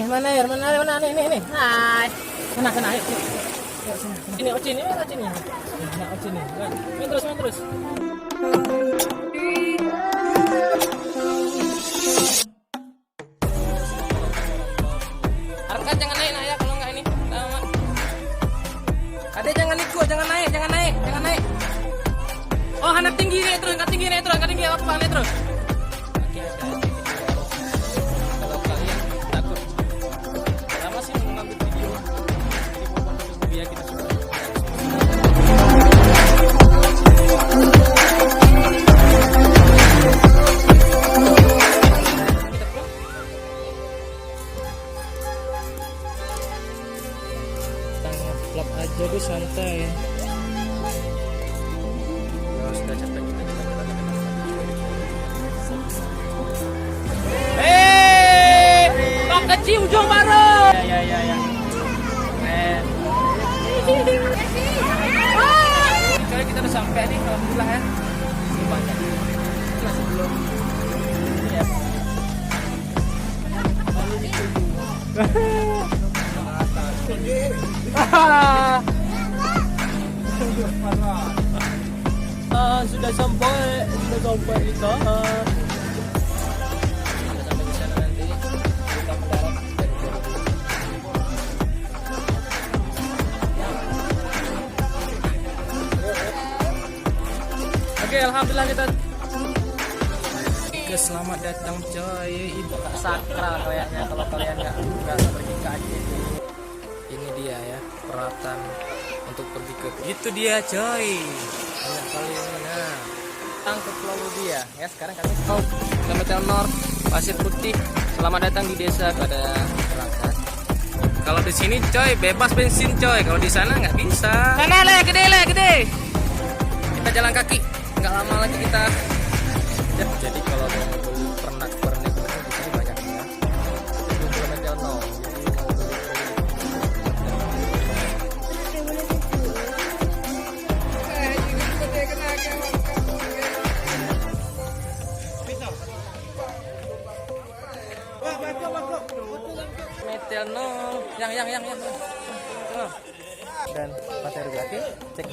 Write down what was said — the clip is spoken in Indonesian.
Mana air? Mana air? Mana nih? Hai. Kena air. Yuk sini. Ini Oci ini mana Oci ini? Nah, Oci ini. Main terus. Arka jangan naik ya kalau enggak ini. Lama. Adek jangan ikut, jangan naik. Oh, anak tinggi naik terus, enggak tinggi apa naik terus. Oke, kalau kalian takut lama sih mengambil video biar kita suka. Vlog aja deh santai. Oh, sudah capek kita. Pak kecil ujung baru. Ya. Kali kita udah sampai nih, alhamdulillah ya. Ini banyak. Masih belum. Ya. Sudah sampai kita. Sudah sampai di sana nanti kita mendarat. Oke, alhamdulillah kita. Oke, selamat datang coy. Ibu Kak Sakral kayaknya kalau kalian nggak pergi ke Aceh. Ini dia ya peralatan untuk pergi ke itu dia coy. Banyak kali mana tangkap pulau dia ya. Sekarang kami mau ke Metel North Pasir Putih. Selamat datang di desa pada perangkat. Kalau di sini coy bebas bensin coy. Kalau di sana nggak bisa. Sana gede. Kita jalan kaki. Nggak lama lagi kita. Jadi kalau mau beli pernak-pernik di sini banyak ya. Itu ke Metel North. Metel no, yang. Dan pasir oke, cek.